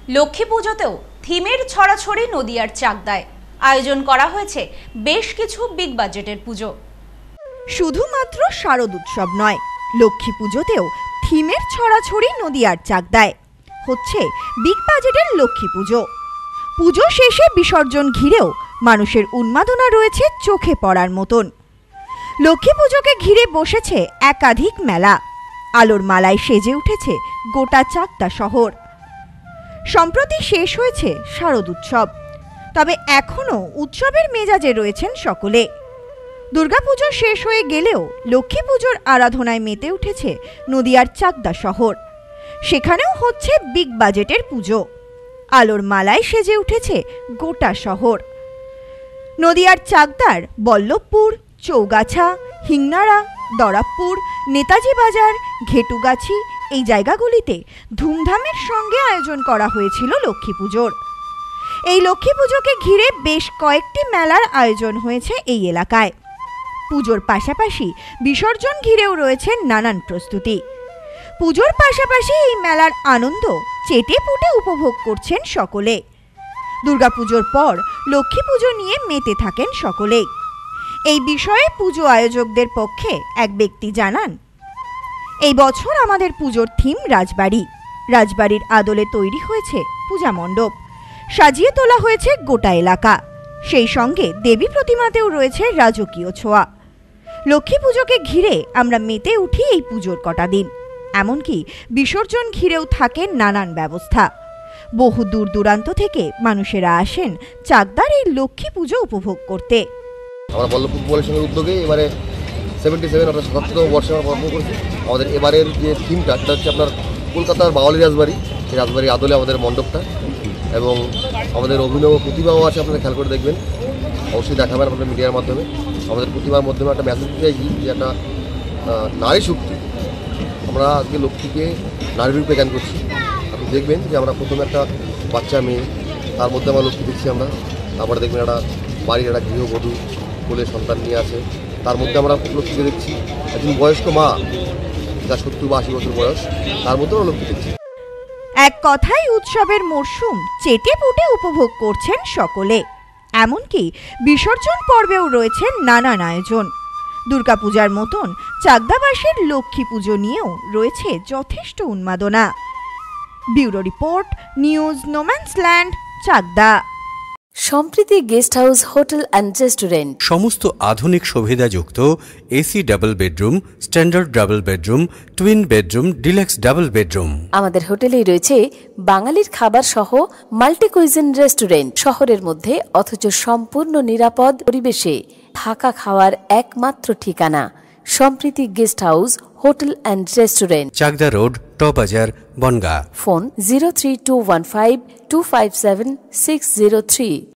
লক্ষ্মী পুজোতেও থিমের ছড়াছড়ি নদিয়ার চাকদায় আয়োজন করা হয়েছে বেশ কিছু বিগ বাজেটের পুজো। শুধুমাত্র শারদ উৎসব নয়, লক্ষ্মী পুজোতেও থিমের ছড়াছড়ি নদিয়ার চাকদায় হচ্ছে বিগ বাজেটের লক্ষ্মী পুজো। পুজো শেষে বিসর্জন ঘিরেও মানুষের উন্মাদনা রয়েছে চোখে পড়ার মতন। লক্ষ্মী পুজোকে ঘিরে বসেছে একাধিক মেলা, আলোর মালায় সেজে উঠেছে গোটা চাকদা শহর। সম্প্রতি শেষ হয়েছে শারদ উৎসব, তবে এখনও উৎসবের মেজাজে রয়েছেন সকলে। দুর্গাপুজো শেষ হয়ে গেলেও লক্ষ্মী পুজোর আরাধনায় মেতে উঠেছে নদিয়ার চাকদা শহর। সেখানেও হচ্ছে বিগ বাজেটের পুজো, আলোর মালায় সেজে উঠেছে গোটা শহর। নদিয়ার চাকদার বল্লভপুর, চৌগাছা, হিংনাড়া, দরাবপুর, নেতাজি বাজার, ঘেটুগাছি এই জায়গাগুলিতে ধুমধামের সঙ্গে আয়োজন করা হয়েছিল লক্ষ্মী পুজোর। এই লক্ষ্মী পুজোকে ঘিরে বেশ কয়েকটি মেলার আয়োজন হয়েছে এই এলাকায়। পুজোর পাশাপাশি বিসর্জন ঘিরেও রয়েছে নানান প্রস্তুতি। পুজোর পাশাপাশি এই মেলার আনন্দ চেটে পুটে উপভোগ করছেন সকলে। দুর্গাপুজোর পর লক্ষ্মী পুজো নিয়ে মেতে থাকেন সকলেই। এই বিষয়ে পুজো আয়োজকদের পক্ষে এক ব্যক্তি জানান, এই বছর আমাদের পুজোর থিম রাজবাড়ি। রাজবাড়ির আদলে তৈরি হয়েছে পূজা মণ্ডপ, সাজিয়ে তোলা হয়েছে গোটা এলাকা। সেই সঙ্গে দেবী প্রতিমাতেও রয়েছে রাজকীয় ছোঁয়া। লক্ষ্মী পুজোকে ঘিরে আমরা মেতে উঠি এই পুজোর কটা দিন। এমনকি বিসর্জন ঘিরেও থাকে নানান ব্যবস্থা। বহু দূর দূরান্ত থেকে মানুষেরা আসেন চাকদার এই লক্ষ্মী পুজো উপভোগ করতে। আমরা বল্লভপুর পৌরসভার উদ্যোগে এবারে 77 অর্থাৎ 77তম বর্ষে আমরা পালন করছি। আমাদের এবারের যে থিমটা সেটা হচ্ছে আপনার কলকাতার বাওয়ালি রাজবাড়ি। সেই রাজবাড়ির আদলে আমাদের মণ্ডপটা, এবং আমাদের অভিনব প্রতিভাও আছে, আপনারা খেয়াল করে দেখবেন, অবশ্যই দেখাবেন আপনাদের মিডিয়ার মাধ্যমে। আমাদের প্রতিভার মাধ্যমে একটা মেসেজ দিতে চাইছি যে একটা নারী শক্তি, আমরা আজকে লক্ষ্মীকে নারীর রূপে জ্ঞান করছি। আপনি দেখবেন যে আমরা প্রথমে একটা বাচ্চা মেয়ে, তার মধ্যে আমরা লক্ষ্মী দেখছি আমরা। তারপরে দেখবেন একটা বাড়ির একটা গৃহবধূ কোলে সন্তান নিয়ে আসে, তার মধ্যে আমরা লক্ষ্মীকে দেখছি। একজন বয়স্ক মা, যার 70 বা 80 বছর বয়স, তার মধ্যেও আমরা লক্ষ্মী দেখছি। এক কথায় উৎসবের মরশুম চেটে পুটে উপভোগ করছেন সকলে। এমনকি বিসর্জন পর্বেও রয়েছে নানান আয়োজন। দুর্গাপূজার মতন চাকদাবাসীর লক্ষ্মী পুজো নিয়েও রয়েছে যথেষ্ট উন্মাদনা। Bureau report, news no man's land, Chakdah. Sampriti guest house, hotel and restaurant. সমস্ত আধুনিক সুবিধাযুক্ত AC double bedroom, standard double bedroom, twin bedroom, deluxe double bedroom. আমাদের হোটেলেই রয়েছে বাঙালির খাবার সহ মাল্টি কুইজিন রেস্টুরেন্ট। শহরের মধ্যে অথচ সম্পূর্ণ নিরাপদ পরিবেশে থাকা খাওয়ার একমাত্র ঠিকানা Sampriti guest house, hotel and restaurant, Chakdah road, টবাজার, বনগাঁ। ফোন 03215257603।